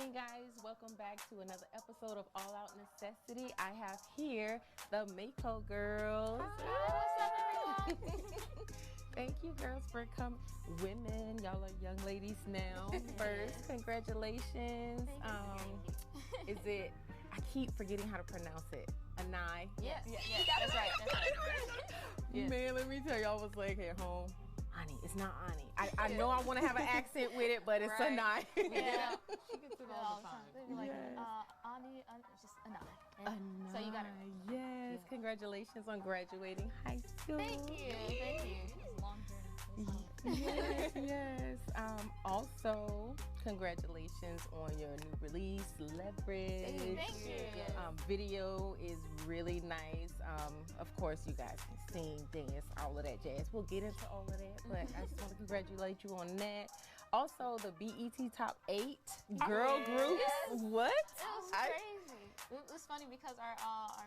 evening, guys. Welcome back to another episode of All Out Necessity. I have here the Mako Girls. Hi, what's up, everyone? Thank you, girls, for coming. Women, y'all are young ladies now. First, congratulations. Is it? I keep forgetting how to pronounce it. Anai. Yes, that's right. Yes. Man, let me tell you, I was like at home. Ani, it's not Ani. I know I want to have an accent with it, but it's Anai. Yeah. She gets it all the time. They'd be like, Yes. Ani, just Anai. Anai. So you got it. Yes, congratulations on graduating high school. Thank you. It's a long journey. Yes. Also, congratulations on your new release, Leverage. Thank you. Video is really nice. Of course, you guys can sing, dance, all of that jazz. We'll get into all of that, but I just want to congratulate you on that. Also, the BET Top 8 girl groups. What? It was crazy. It was funny because our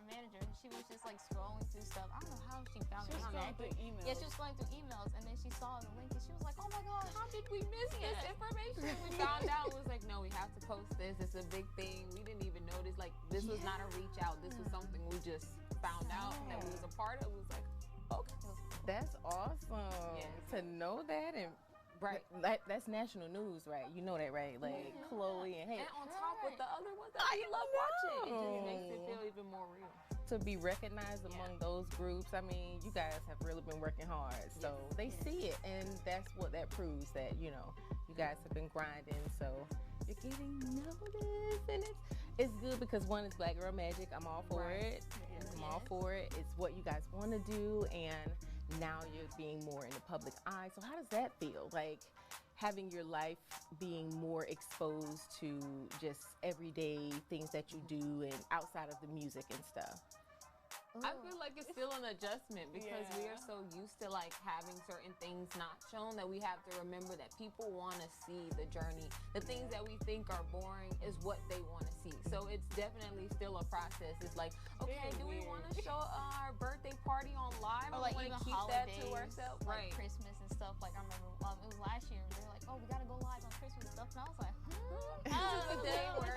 manager, she was just like scrolling through stuff. I don't know how she found She was it. going through emails. Yeah, she was going through emails, and then she saw the link, and she was like, "Oh my gosh, how did we miss this information?" We found out, it was like, no, we have to post this. It's a big thing. We didn't even notice. Like, this was not a reach out. This was something we just found out that we was a part of. It was like, okay. That's awesome to know that. And Right. that's national news, right? You know that, right? Like Chloe and hey, And on top with the other ones that we love watching, it just makes it feel even more real. to be recognized among those groups. I mean, you guys have really been working hard, so they see it, and that's what that proves, that you guys have been grinding, so you're getting noticed, and it's good because one is Black Girl Magic. I'm all for it. I'm all for it. It's what you guys want to do, and now you're being more in the public eye. So how does that feel? Like having your life being more exposed to just everyday things that you do and outside of the music and stuff? I feel like it's still an adjustment because we are so used to like having certain things not shown that we have to remember that people want to see the journey. The things that we think are boring is what they want to see. So it's definitely still a process. It's like, okay, do we want to show our birthday party on live? Or like we even want to keep holidays, that to ourselves? like Christmas and stuff. Like I remember it was last year, and they were like, "Oh, we gotta go live on Christmas and stuff," and I was like, This is the day where,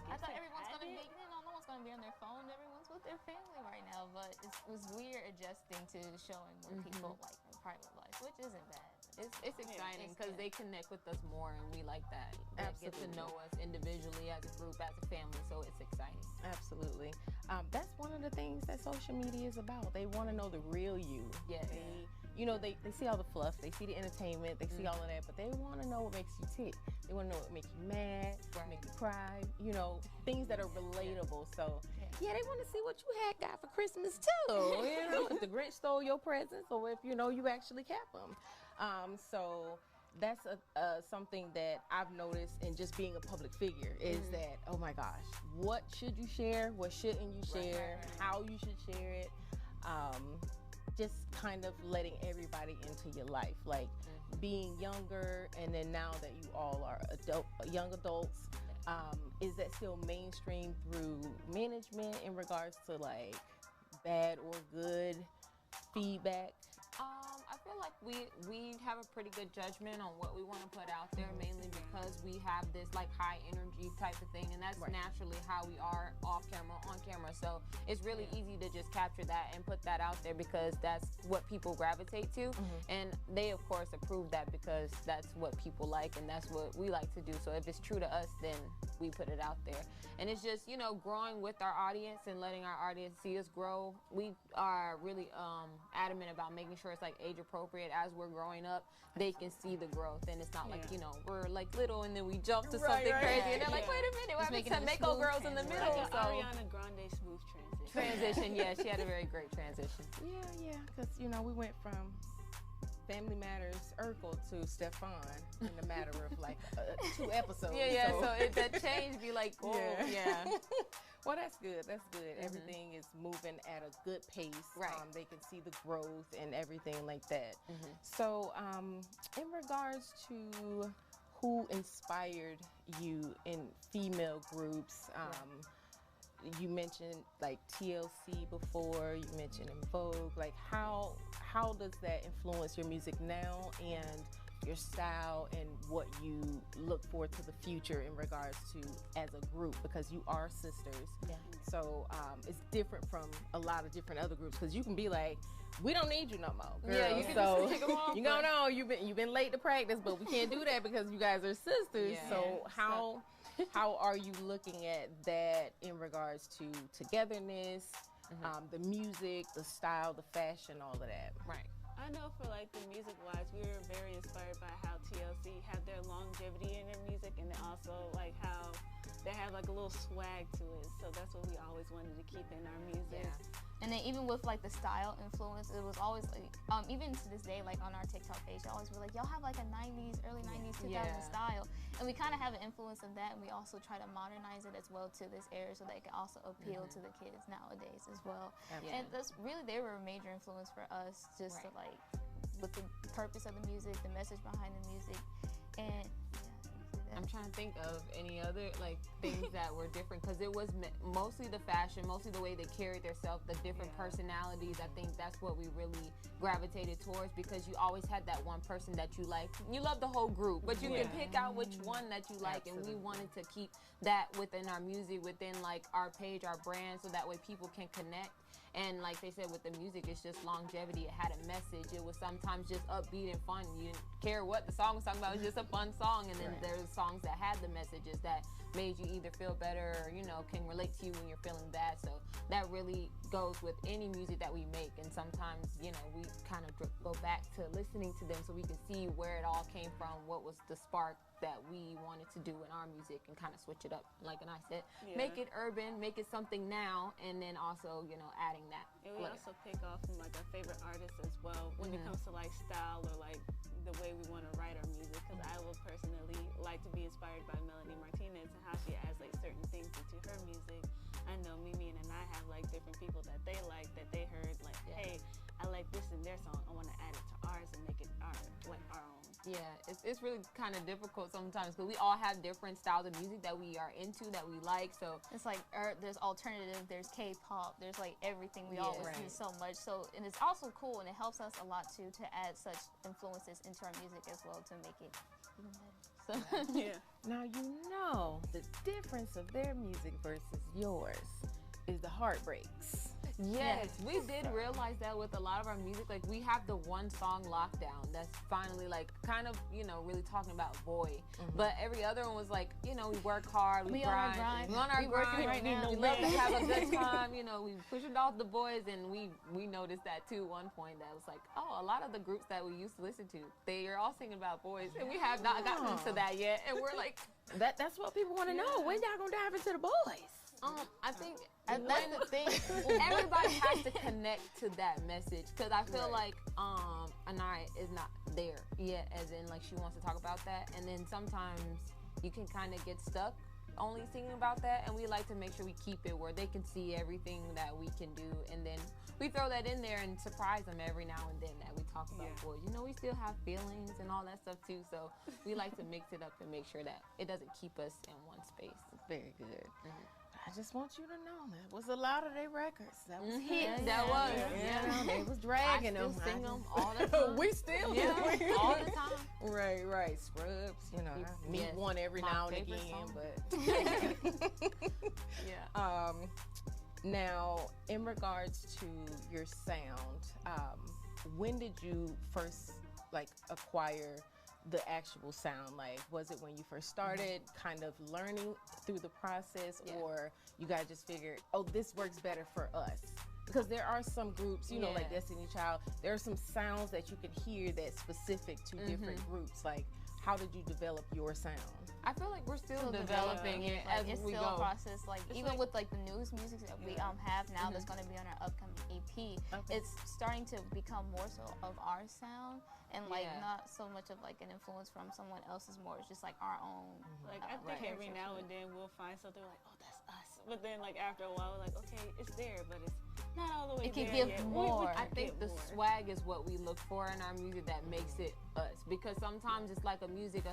I thought everyone's gonna be, no one's gonna be on their phone. Everyone's with their family right now. But it was weird adjusting to showing more people like their private life, which isn't bad. It's exciting It's because good. they connect with us more, and we like that. They get to Absolutely. know us individually as a group, as a family. So it's exciting. Absolutely. That's one of the things that social media is about. They want to know the real you. Yes. They see all the fluff, they see the entertainment, they see all of that, but they want to know what makes you tick. They want to know what makes you mad, what make you cry, things that are relatable. So, they want to see what you had got for Christmas too. If the Grinch stole your presents or if, you actually kept them. So that's something that I've noticed in just being a public figure is that, oh my gosh, what should you share? What shouldn't you share? How you should share it? Just kind of letting everybody into your life, like being younger, and then now that you all are young adults, is that still mainstream through management in regards to like bad or good feedback? I feel like we have a pretty good judgment on what we want to put out there, mainly because we have this like high energy type of thing, and that's naturally how we are off camera, on camera. So it's really easy to just capture that and put that out there because that's what people gravitate to, and they of course approve that because that's what people like and that's what we like to do. So if it's true to us, then we put it out there, and it's just growing with our audience and letting our audience see us grow. We are really adamant about making sure it's like age appropriate as we're growing up. They can see the growth, and it's not like we're like little and then we jump to something crazy and they're like, wait a minute, what happened to Mako Girls in the middle? Like So Ariana Grande smooth transition. Yeah, she had a very great transition. Yeah, because we went from Family Matters Urkel to Stefan in the matter of like 2 episodes. So that change be like, oh, yeah. Well, that's good. That's good. Everything is moving at a good pace. Right. They can see the growth and everything like that. So, in regards to who inspired you in female groups, you mentioned like TLC before. You mentioned In Vogue. Like, how does that influence your music now? And your style and what you look for to the future in regards to as a group, because you are sisters. Yeah. So it's different from a lot of different other groups, because you can be like, we don't need you no more, girl. Yeah, you can so just take them off, you know, you've been late to practice, but we can't do that because you guys are sisters. Yeah. So how are you looking at that in regards to togetherness, the music, the style, the fashion, all of that? Right. I know for like the music wise, we were very inspired by how TLC have their longevity in their music, and then also like how they have like a little swag to it. So that's what we always wanted to keep in our music. Yeah. And then even with like the style influence, it was always like, even to this day, like on our TikTok page, I always be like, y'all have like a 90s, early 90s, 2000 style. And we kind of have an influence of that, and we also try to modernize it as well to this era so that it can also appeal to the kids nowadays as well. And that's really, they were a major influence for us, just to like, with the purpose of the music, the message behind the music, and I'm trying to think of any other like things that were different, because it was mostly the fashion, mostly the way they carried themselves, the different personalities. I think that's what we really gravitated towards, because you always had that one person that you like. You love the whole group, but you can pick out which one that you like. Absolutely. And we wanted to keep that within our music, within like our page, our brand, so that way people can connect. And like they said, with the music, it's just longevity. It had a message. It was sometimes just upbeat and fun. You didn't care what the song was talking about. It was just a fun song. And then there's songs that had the messages that made you either feel better or, you know, can relate to you when you're feeling bad. So that really goes with any music that we make. And sometimes, you know, we kind of go back to listening to them so we can see where it all came from, what was the spark that we wanted to do in our music, and kind of switch it up, like I said, make it urban, make it something now, and then also, you know, adding that. And we also pick off from like our favorite artists as well when it comes to like style or like the way we want to write our music, because I will personally like to be inspired by Melanie Martinez and how she adds like certain things into her music. I know Mimi and I have like different people that they like, that they heard like, hey, I like this in their song, I want to add it to ours and make it our own. Yeah, it's really kind of difficult sometimes, because we all have different styles of music that we are into, that we like. So it's like there's alternative, there's K-pop, there's like everything. We all listen to so much. So, and it's also cool, and it helps us a lot too to add such influences into our music as well to make it even better. So Now you know the difference of their music versus yours is the heartbreaks. Yes, we did realize that with a lot of our music. Like, we have the one song, Lockdown, that's finally like kind of, you know, really talking about boy. But every other one was like, you know, we work hard, we grind. We on our grind right now. We love to have a good time. You know, we push it off the boys, and we noticed that too. One point that was like, oh, a lot of the groups that we used to listen to, they are all singing about boys, and we have not gotten into that yet. And we're like, that's what people want to know. When y'all gonna dive into the boys? I think that's the thing. Everybody has to connect to that message, because I feel like Anaya is not there yet, as in like she wants to talk about that, and then sometimes you can kind of get stuck only singing about that, and we like to make sure we keep it where they can see everything that we can do, and then we throw that in there and surprise them every now and then that we talk about boys. You know, we still have feelings and all that stuff too, so we like to mix it up and make sure that it doesn't keep us in one space. Very good. I just want you to know that was a lot of their records. That was hits. That was. Yeah, they was dragging them. I still sing them all the time. We still do. All the time. Right. Scrubs. You know, I meet one every now and again, song. but now, in regards to your sound, when did you first like acquire the actual sound? Like, was it when you first started kind of learning through the process, or you guys just figured, oh, this works better for us? Because there are some groups, you know, like Destiny Child, there are some sounds that you can hear that's specific to different groups. Like, how did you develop your sound? I feel like we're still developing it like, as it's we still go. a process. Like, it's even with like the newest music that we have now that's going to be on our upcoming EP, it's starting to become more so of our sound, and like not so much of like an influence from someone else's. More, it's just like our own. Like, I think every now and then we'll find something like, oh, that's us. But then like after a while, we're like, okay, it's there, but it's not all the way it can there give yet. more. I think the swag is what we look for in our music that makes it us, because sometimes it's like a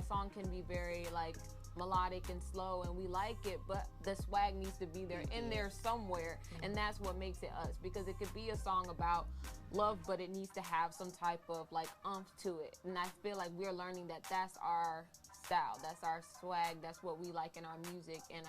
song can be very like melodic and slow, and we like it, but the swag needs to be there in there somewhere, and that's what makes it us, because it could be a song about love, but it needs to have some type of like umph to it, and I feel like we're learning that that's our style, that's our swag, that's what we like in our music. And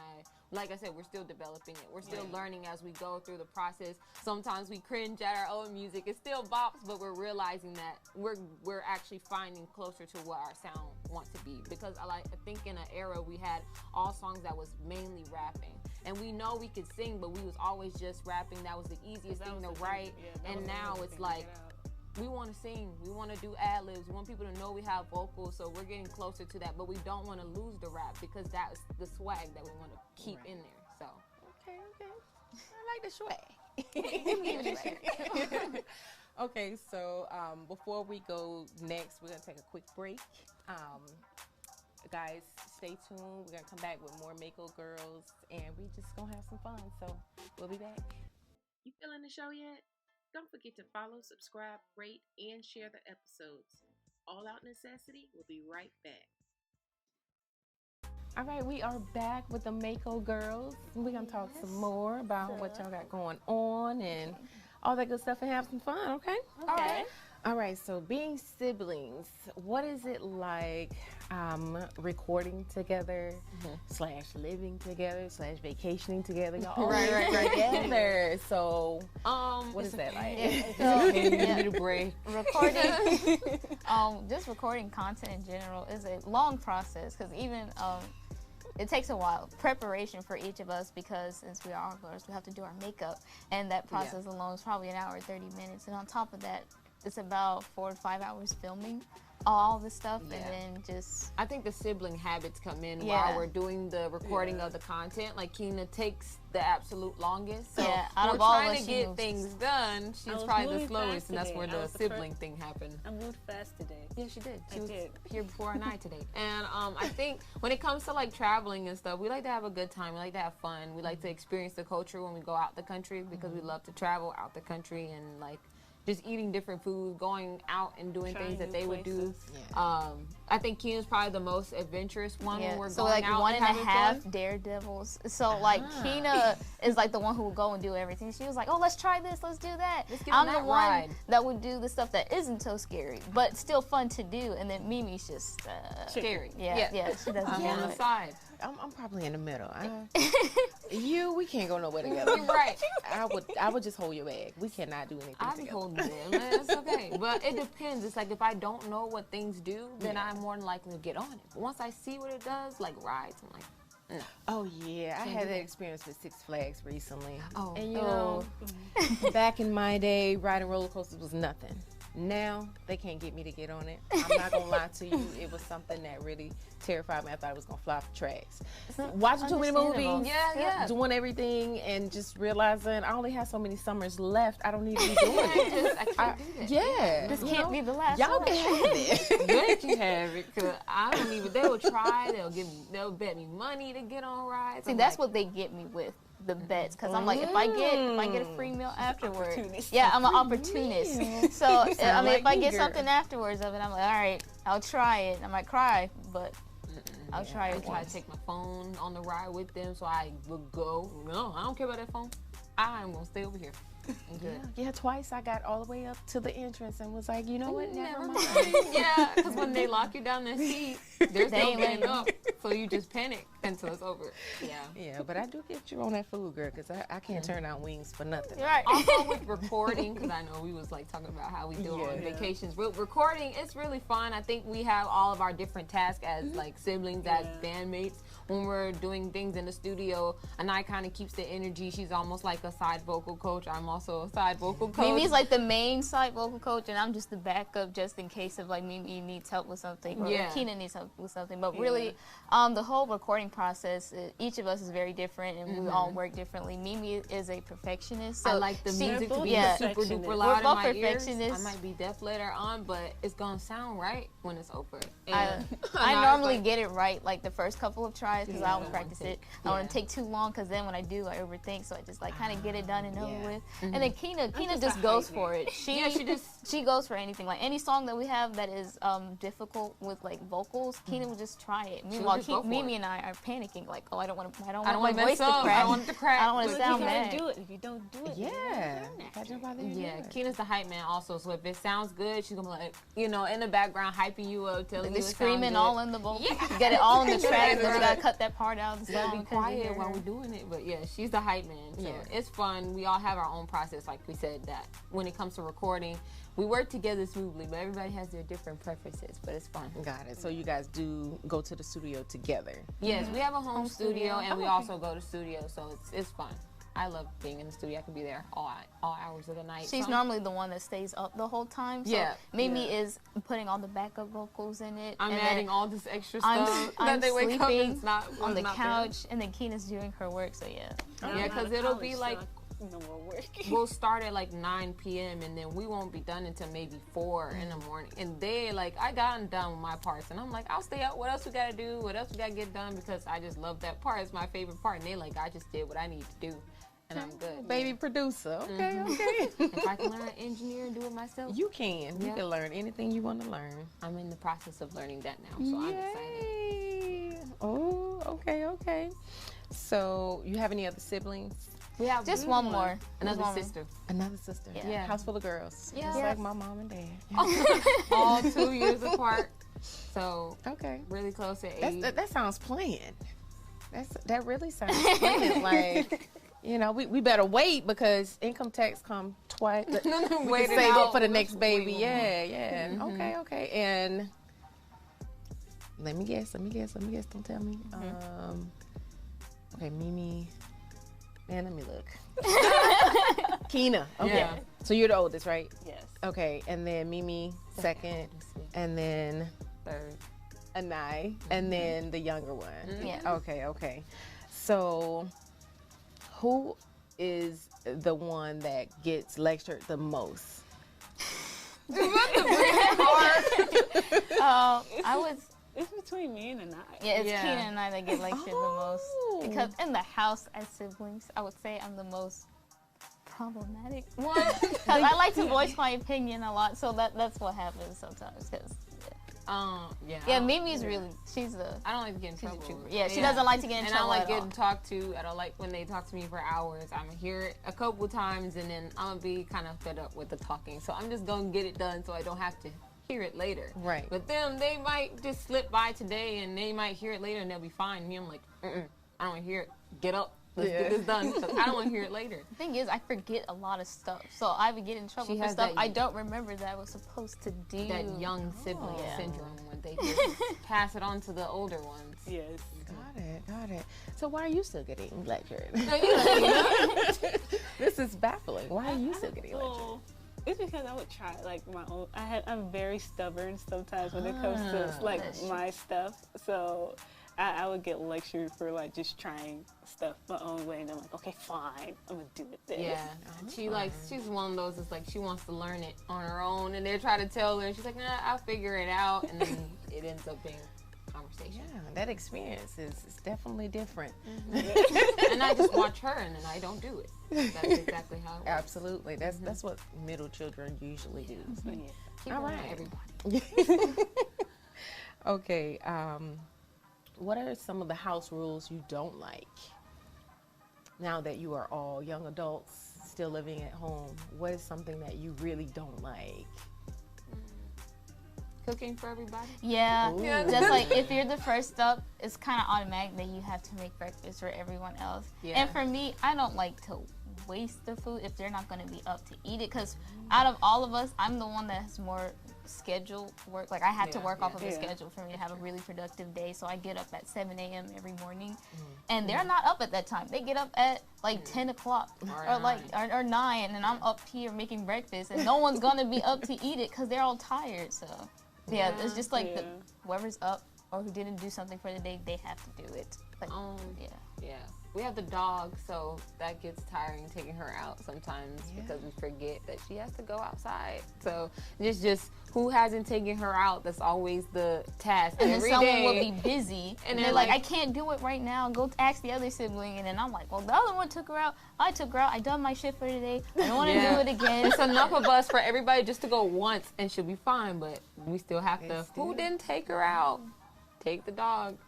like I said, we're still developing it, we're still learning as we go through the process. Sometimes we cringe at our own music, it still bops, but we're realizing that we're actually finding closer to what our sound wants to be, because I think in an era we had all songs that was mainly rapping, and we know we could sing, but we was always just rapping. That was the easiest thing to write. And now it's like we want to sing, we want to do ad-libs, we want people to know we have vocals, so we're getting closer to that, but we don't want to lose the rap, because that's the swag that we want to keep in there. So I like the swag. Okay, so before we go next, we're gonna take a quick break. Guys, stay tuned. We're gonna come back with more Mako Girls, and we just gonna have some fun. So we'll be back. You feeling the show yet? Don't forget to follow, subscribe, rate, and share the episodes. All Out Necessity will be right back. All right, we are back with the Mako Girls. We're gonna talk some more about what y'all got going on and all that good stuff, and have some fun. Okay. All right, so being siblings, what is it like recording together, / living together, / vacationing together? Y'all right together. So what is that like? You need a break. Recording, just recording content in general is a long process, because even it takes a while. Preparation for each of us, because since we are girls, we have to do our makeup, and that process alone is probably an hour and 30 minutes. And on top of that, it's about 4 to 5 hours filming all this stuff, and then just... I think the sibling habits come in while we're doing the recording of the content. Like, Keena takes the absolute longest, so we're trying to get things done. She's probably the slowest, and that's where the sibling thing happened. I moved fast today. Yeah, she did. She was here before our night today. And I think when it comes to like traveling and stuff, we like to have a good time. We like to have fun. We like to experience the culture when we go out the country, because we love to travel out the country and like just eating different foods, going out and doing things that they would do. I think Keena's probably the most adventurous one when we're going out. So like 1.5 fun. daredevils. So like Keena is like the one who would go and do everything. She was like, oh, let's try this, let's do that. I'm the one that would do the stuff that isn't so scary, but still fun to do. And then Mimi's just scary. Yeah, she doesn't I'm on the side. I'm probably in the middle. We can't go nowhere together. You're right. I would just hold your bag. We cannot do anything I'll be holding them. It's okay. But it depends. It's like if I don't know what things do, then I'm more than likely to get on it. But once I see what it does, like rides, I'm like, no. Oh yeah, I had that experience with Six Flags recently. Oh, and you know, back in my day, riding roller coasters was nothing. Now they can't get me to get on it. I'm not gonna lie to you. It was something that really terrified me. I thought it was gonna fly off the tracks. Watching too many movies, doing everything, and just realizing I only have so many summers left. I don't need to be doing it. I can't do that. Yeah, this can't be the last. Y'all can have it. Good you have it, cause I don't even. They will try. They'll bet me money to get on rides. See, that's what they get me with. The bets, because I'm like, if I get a free meal afterwards, I'm an opportunist. So I mean, if I get something afterwards of it, I'm like, all right, I'll try it. I might cry, but I'll try it. I try to take my phone on the ride with them, so I will go. No, I don't care about that phone. I'm gonna stay over here. Yeah, twice I got all the way up to the entrance and was like, you know what, never mind. Yeah, because when they lock you down the seat, there's no getting up, so you just panic until it's over. Yeah, but I do get you on that food, girl, because I can't turn out wings for nothing. Right. Also with recording, because I know we was like talking about how we do on vacations. Recording, it's really fun. I think we have all of our different tasks as like siblings, as bandmates. When we're doing things in the studio, and I kind of keeps the energy. She's almost like a side vocal coach. I'm also a side vocal coach. Mimi's like the main side vocal coach, and I'm just the backup, just in case of like Mimi needs help with something, or Keena needs help with something. But really, the whole recording process, each of us is very different, and we all work differently. Mimi is a perfectionist. So I like the music to be super duper loud in my ears. I might be deaf later on, but it's gonna sound right when it's over. I normally get it right like the first couple of tries, because I don't practice it. I don't want to take too long, because then when I do, I overthink. So I just like kind of get it done and over with. And then Keena just just a goes hype for man. it. She goes for anything. Like any song that we have that is difficult with like vocals, Keena will just try it. Meanwhile, Mimi and I are panicking like, oh, I don't want my voice to crack. I don't want it to crack. I don't want to sound you bad. gotta do it. If you don't do it, Yeah. Yeah, Keena's the hype man also. So if it sounds good, she's gonna be like, you know, in the background hyping you up, telling you it screaming sounds all good. in the vocals. Get it all in the track. Then we gotta cut that part out. You gotta be quiet while we're doing it. But yeah, she's the hype man. So it's fun. We all have our own process, like we said, that when it comes to recording, we work together smoothly, but everybody has their different preferences, but it's fun. Got it. So you guys do go to the studio together? Yes, we have a home studio, and we also go to studio, so it's fun. I love being in the studio. I can be there all hours of the night. She's normally the one that stays up the whole time. So Mimi is putting all the backup vocals in it. I'm adding all this extra stuff. I'm they wake up and sleeping it's not on the not couch, and then Keena's doing her work. So yeah. Yeah, because it'll be like no more work. we'll start at like 9 p.m. and then we won't be done until maybe 4 in the morning. And they like, I gotten done with my parts, and I'm like, I'll stay up. What else we gotta do? What else we gotta get done? Because I just love that part. It's my favorite part. And they like, I just did what I need to do. And I'm good. Baby producer. Okay, okay. If I can learn to engineer and do it myself, You can. You can learn anything you want to learn. I'm in the process of learning that now, so I'm excited. Yay. Oh, okay, okay. So, you have any other siblings? We have Just one more. another Just one sister. Another sister. Yeah. House full of girls. Yeah. Just Yeah. like my mom and dad. All 2 years apart. So Okay. really close at age. That sounds planned. That really sounds planned. Like, you know, we better wait because income tax come twice. We Wait can it save out. up for the next baby. Yeah. Okay, okay. And let me guess. Don't tell me. Okay, Mimi. Man, let me look. Keena. Okay. Yeah. So you're the oldest, right? Yes. Okay, and then Mimi second, and then Third. Anai, and then the younger one. Yeah. Okay. So, who is the one that gets lectured the most? I was. It's between me and I. Yeah, it's Yeah. Keena and I that get lectured the most. Oh. Because in the house as siblings, I would say I'm the most problematic one. Because I like to voice my opinion a lot, so that's what happens sometimes. Because Yeah. Mimi's really, she's a. I don't like to get in She's a trouble. trooper. Yeah, she doesn't like to get in and I trouble don't like at all. getting talked to. I don't like when they talk to me for hours. I'm gonna hear it a couple times, and then I'm gonna be kind of fed up with the talking. So I'm just gonna get it done so I don't have to hear it later. Right. But them, they might just slip by today, and they might hear it later, and they'll be fine. Me, I'm like, I don't want to hear it. Get up. Let's get this done. 'Cause I don't want to hear it later. The thing is, I forget a lot of stuff, so I would get in trouble She for has stuff that- I don't remember that I was supposed to do. That young sibling Yeah. syndrome when they just pass it on to the older ones. Yes. Got it. So why are you still getting lectured? This is baffling. Why are you still getting lectured? Well, it's because I would try like my own. I'm very stubborn sometimes when it comes to like my stuff. So I would get lectured for like just trying stuff my own way, and I'm like, okay, fine, I'm gonna do it this. Yeah, she's one of those. It's like she wants to learn it on her own, and they're trying to tell her, and she's like, nah, I'll figure it out, and then it ends up being conversation. Yeah, that experience is definitely different. And I just watch her, and then I don't do it. That's exactly how it works. Absolutely. That's what middle children usually do. Yeah. Keep All an eye on right. everybody. Okay. What are some of the house rules you don't like? Now that you are all young adults still living at home, what is something that you really don't like? Cooking for everybody. Yeah, Ooh. just like if you're the first up, it's kind of automatic that you have to make breakfast for everyone else. Yeah. And for me, I don't like to waste the food if they're not going to be up to eat it, because out of all of us, I'm the one that has more scheduled work. Like I had to work off of a schedule for me to have a really productive day, so I get up at 7 a.m. every morning, and they're not up at that time. They get up at like 10 o'clock or 9, and I'm up here making breakfast, and no one's going to be up to eat it because they're all tired. So yeah, it's just like whoever's up or who didn't do something for the day, they have to do it. Like, Yeah. we have the dog, so that gets tiring taking her out sometimes because we forget that she has to go outside. So it's just who hasn't taken her out, that's always the task. And then every someone day. will be busy, and they're like, I can't do it right now. Go ask the other sibling. And then I'm like, well, the other one took her out. I took her out. I done my shit for today. I don't want to do it again. It's enough of us for everybody just to go once and she'll be fine, but we still have to, who didn't take her out? Take the dog.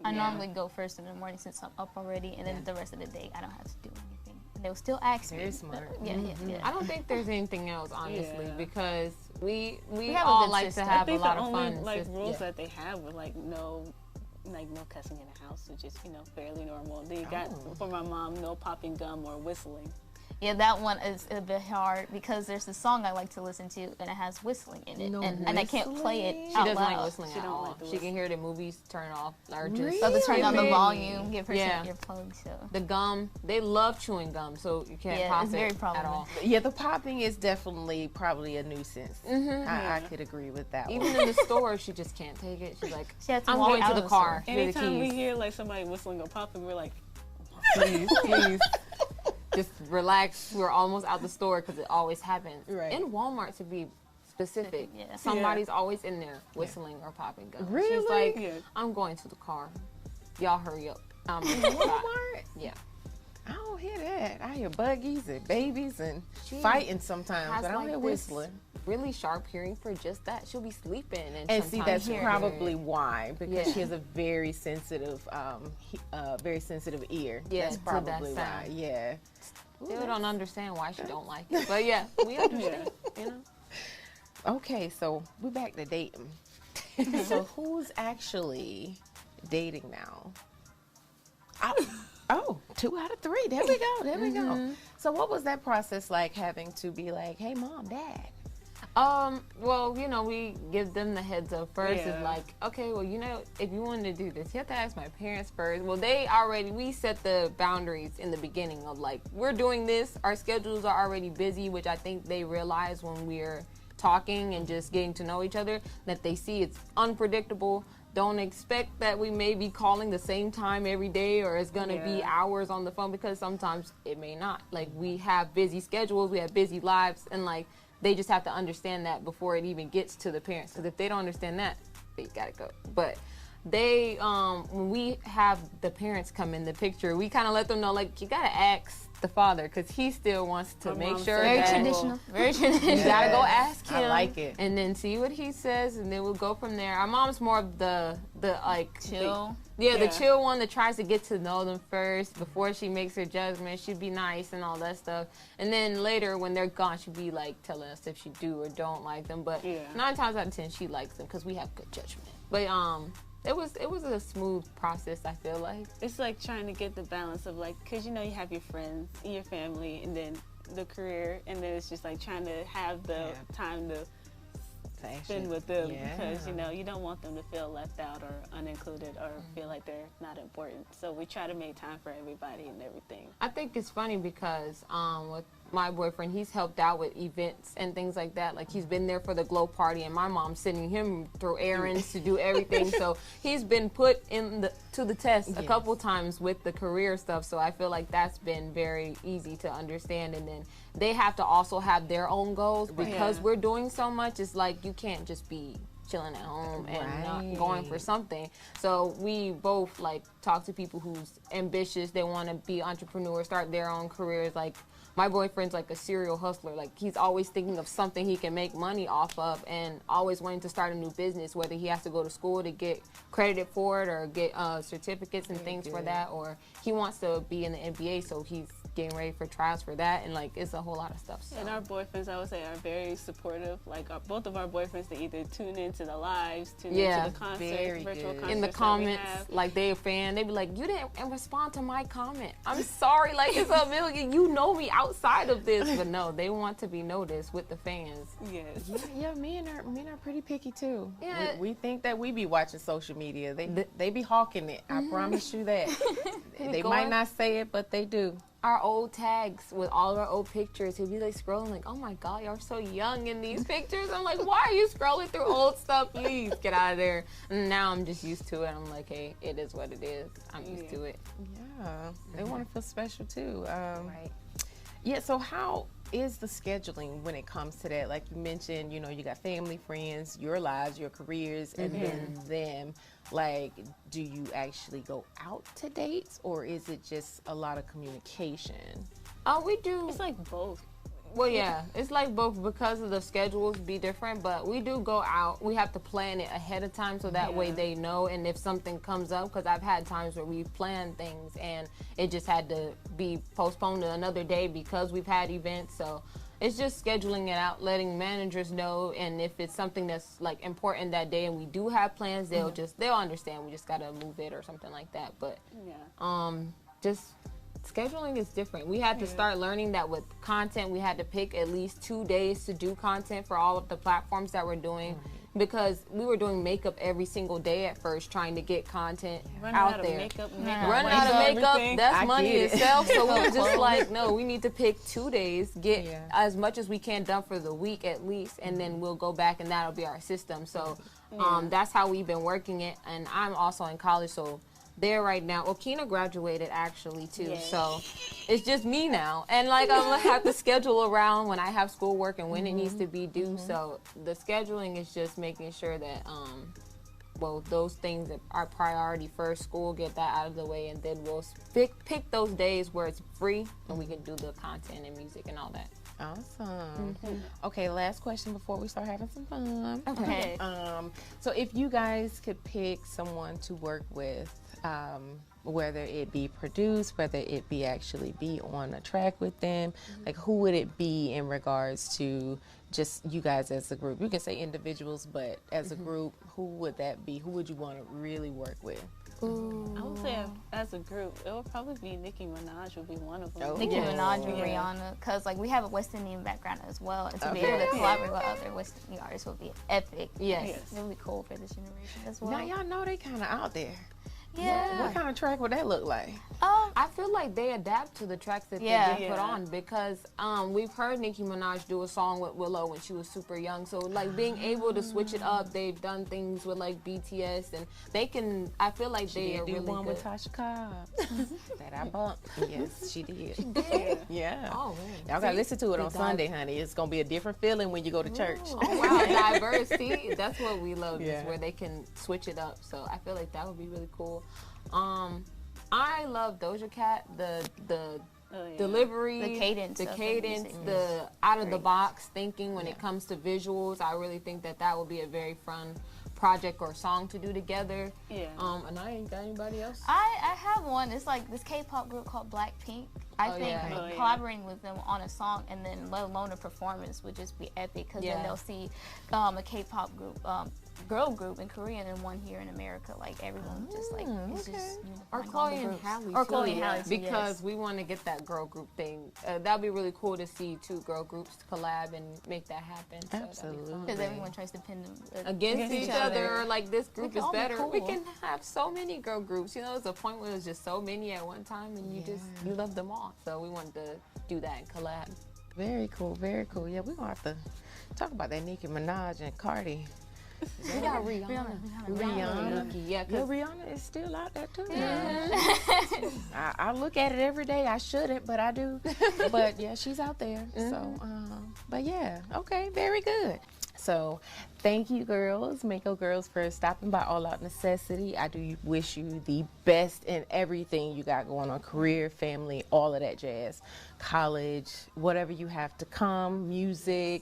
I normally go first in the morning since I'm up already, and then the rest of the day I don't have to do anything. And they'll still ask me. Very smart. Yeah. I don't think there's anything else, honestly, because we have a all good like system. to have I think a lot the of only fun. like rules that they have were like no cussing in the house, which is fairly normal. Then you got for my mom, no popping gum or whistling. Yeah, that one is a bit hard because there's this song I like to listen to, and it has whistling in it, and I can't play it She out doesn't loud. like whistling at all. She can hear the movies turn off or just So to turn down the Really? volume, give her some earplugs. So. the gum. They love chewing gum, so you can't Yeah, pop it's it very at problematic. all. Yeah, the popping is definitely probably a nuisance. I could agree with that Even one. in the store, she just can't take it. She's like, She had to I'm walk going out to of the store. car. Here are the Anytime we keys. hear like somebody whistling or popping, we're like, Please, please. Just relax. We're almost out the store because it always happens. Right. In Walmart, to be specific, Yeah. somebody's always in there whistling or popping gum. She's Really? like, Yeah. I'm going to the car. Y'all hurry up. Walmart? Yeah. I don't hear that. I hear buggies and babies and She fighting sometimes, has but I don't like hear this whistling. really sharp hearing for just that. She'll be sleeping And see, sometimes that's hear probably it. why, because Yeah. she has a very sensitive ear. Yeah, That's to that probably why. sound. Yeah. Still don't understand why she don't like it, but yeah, we understand. You know. Okay, so we're back to dating. So who's actually dating now? Oh, 2 out of 3. There we go. There we go. So what was that process like, having to be like, hey, mom, dad? Well, we give them the heads up first. Yeah. It's like, okay, well, if you wanted to do this, you have to ask my parents first. Well, we set the boundaries in the beginning of like, we're doing this. Our schedules are already busy, which I think they realize when we're talking and just getting to know each other, that they see it's unpredictable. Don't expect that we may be calling the same time every day or it's going to be hours on the phone, because sometimes it may not. Like, we have busy schedules, we have busy lives, and like, they just have to understand that before it even gets to the parents. Because if they don't understand that, they gotta go. But they, when we have the parents come in the picture, we kind of let them know, like, you gotta ask the father, because he still wants to My make mom sure said Very that traditional. Very traditional. you gotta go ask him. I like it. And then see what he says, and then we'll go from there. Our mom's more of the like Chill. the chill one that tries to get to know them first before she makes her judgment. She'd be nice and all that stuff. And then later, when they're gone, she'd be like telling us if she do or don't like them. But 9 times out of 10, she likes them because we have good judgment. But it was a smooth process, I feel like. it's like trying to get the balance of like, because you have your friends, your family, and then the career, and then it's just like trying to have the time to spend with them, because you don't want them to feel left out or unincluded or feel like they're not important. So we try to make time for everybody and everything. I think it's funny because with my boyfriend, he's helped out with events and things like that. Like, he's been there for the glow party, and my mom's sending him through errands to do everything. So he's been put to the test a couple times with the career stuff. So I feel like that's been very easy to understand. And then they have to also have their own goals, because we're doing so much. It's like, you can't just be chilling at home and not going for something. So we both like talk to people who's ambitious. They want to be entrepreneurs, start their own careers. Like, my boyfriend's like a serial hustler. Like, he's always thinking of something he can make money off of, and always wanting to start a new business, whether he has to go to school to get credited for it or get certificates and things for that, or he wants to be in the NBA, so he's getting ready for trials for that, and like, it's a whole lot of stuff. So. And our boyfriends, I would say, are very supportive. Like, both of our boyfriends, they either tune into the lives, tune into the concerts, virtual concerts. In the that we comments, have. like, they're a fan, they be like, you didn't respond to my comment. I'm sorry, like, it's a million. You know me outside of this, but no, they want to be noticed with the fans. Yes. Yeah, men are pretty picky too. Yeah. We think that we be watching social media. They be hawking it. I promise you that. They might not say it, but they do. our old tags with all of our old pictures. He'll be like scrolling like, oh my God, y'all are so young in these pictures. I'm like, why are you scrolling through old stuff? Please get out of there. And now I'm just used to it. I'm like, hey, it is what it is. I'm used to it. Yeah, they want to feel special too. Right. Yeah, so how is the scheduling when it comes to that? Like you mentioned, you know, you got family, friends, your lives, your careers, and then them. Like, do you actually go out to dates, or is it just a lot of communication? Oh, we do. It's like both. Well, yeah, it's like both because of the schedules be different, but we do go out. We have to plan it ahead of time so that way they know. And if something comes up, because I've had times where we've planned things and it just had to be postponed to another day because we've had events. So it's just scheduling it out, letting managers know, and if it's something that's like important that day and we do have plans, they'll understand. We just gotta move it or something like that. But just scheduling is different. We had to start learning that with content, we had to pick at least 2 days to do content for all of the platforms that we're doing. Because we were doing makeup every single day at first, trying to get content out there. Running out of makeup, that's money itself. So we were just like, no, we need to pick 2 days, get as much as we can done for the week at least, and then we'll go back and that'll be our system. So that's how we've been working it. And I'm also in college, so there right now. Well, Keena graduated actually too, so it's just me now. And like I'm gonna have to schedule around when I have schoolwork and when it needs to be due. So the scheduling is just making sure that well, those things that are priority first, school, get that out of the way, and then we'll pick those days where it's free and we can do the content and music and all that. Awesome. Okay, last question before we start having some fun. Okay. So if you guys could pick someone to work with, whether it be produced, whether it be actually be on a track with them, like who would it be in regards to just you guys as a group? You can say individuals, but as a group, who would that be? Who would you want to really work with? I would say as a group, it would probably be Nicki Minaj would be one of them. Nicki Minaj and Rihanna, because like we have a West Indian background as well, and to be able to collaborate with other West Indian artists would be epic. Yes. It would be cool for this generation as well. Now y'all know they kind of out there. Yeah. What kind of track would that look like? I feel like they adapt to the tracks that they get put on, because we've heard Nicki Minaj do a song with Willow when she was super young. So like being able to switch it up, they've done things with like BTS, and they can. I feel like they are really one good. with Tasha Cobb that I bumped. Yes, she did. Yeah. Oh man. Y'all gotta listen to it on Sunday, honey. It's gonna be a different feeling when you go to church. Oh wow, diverse. See, that's what we love, is where they can switch it up. So I feel like that would be really cool. I love Doja Cat, the delivery, the cadence, the out of the box thinking when it comes to visuals. I really think that would be a very fun project or song to do together. And I ain't got anybody else. I have one. It's like this K-pop group called Blackpink. I think collaborating with them on a song and then let alone a performance would just be epic, because then they'll see a K-pop group, girl group in Korea and one here in America. Like everyone just like it's just or Chloe and Halle, or Chloe and Halle, because we want to get that girl group thing. That'd be really cool to see two girl groups collab and make that happen. Absolutely. Because everyone tries to pin them against each other. Like this group is better. Cool. We can have so many girl groups. You know, there's a point where there's just so many at one time, and you love them all. So we wanted to do that and collab. Very cool. Very cool. Yeah, we're gonna have to talk about that Nicki Minaj and Cardi. We got Rihanna. Yeah, Rihanna is still out there too. I look at it every day. I shouldn't, but I do. But yeah, she's out there. So, but yeah, okay, very good. So, thank you, girls, Mako Girls, for stopping by All Out Necessity. I do wish you the best in everything you got going on, career, family, all of that jazz, college, whatever you have to come, music,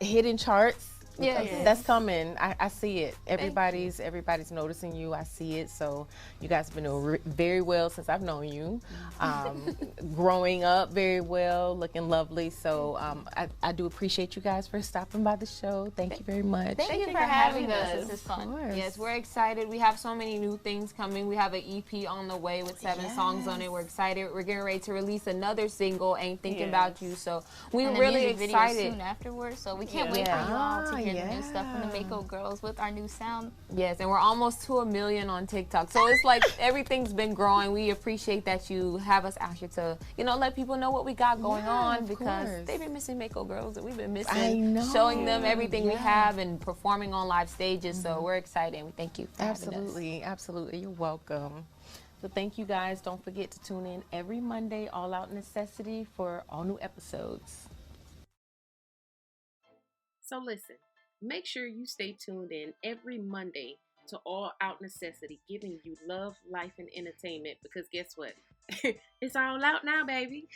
hidden charts. That's coming. I see it. Everybody's noticing you. I see it. So you guys have been doing very well since I've known you. Growing up very well, looking lovely. So I do appreciate you guys for stopping by the show. Thank you very much. Thank you for having us. This is fun. Yes, we're excited. We have so many new things coming. We have an EP on the way with 7 songs on it. We're excited. We're getting ready to release another single, Ain't Thinking About You. So we're really excited. Soon afterwards. So we can't wait for you all to hear the new stuff from the Mako Girls with our new sound. Yes, and we're almost to 1 million on TikTok. So it's like everything's been growing. We appreciate that you have us out here to, let people know what we got going on, because they've been missing Mako Girls and we've been missing showing them everything we have and performing on live stages. So we're excited and we thank you for having us. Absolutely. You're welcome. So thank you guys. Don't forget to tune in every Monday, All Out Necessity, for all new episodes. So listen, make sure you stay tuned in every Monday to All Out Necessity, giving you love, life, and entertainment, because guess what? It's all out now, baby.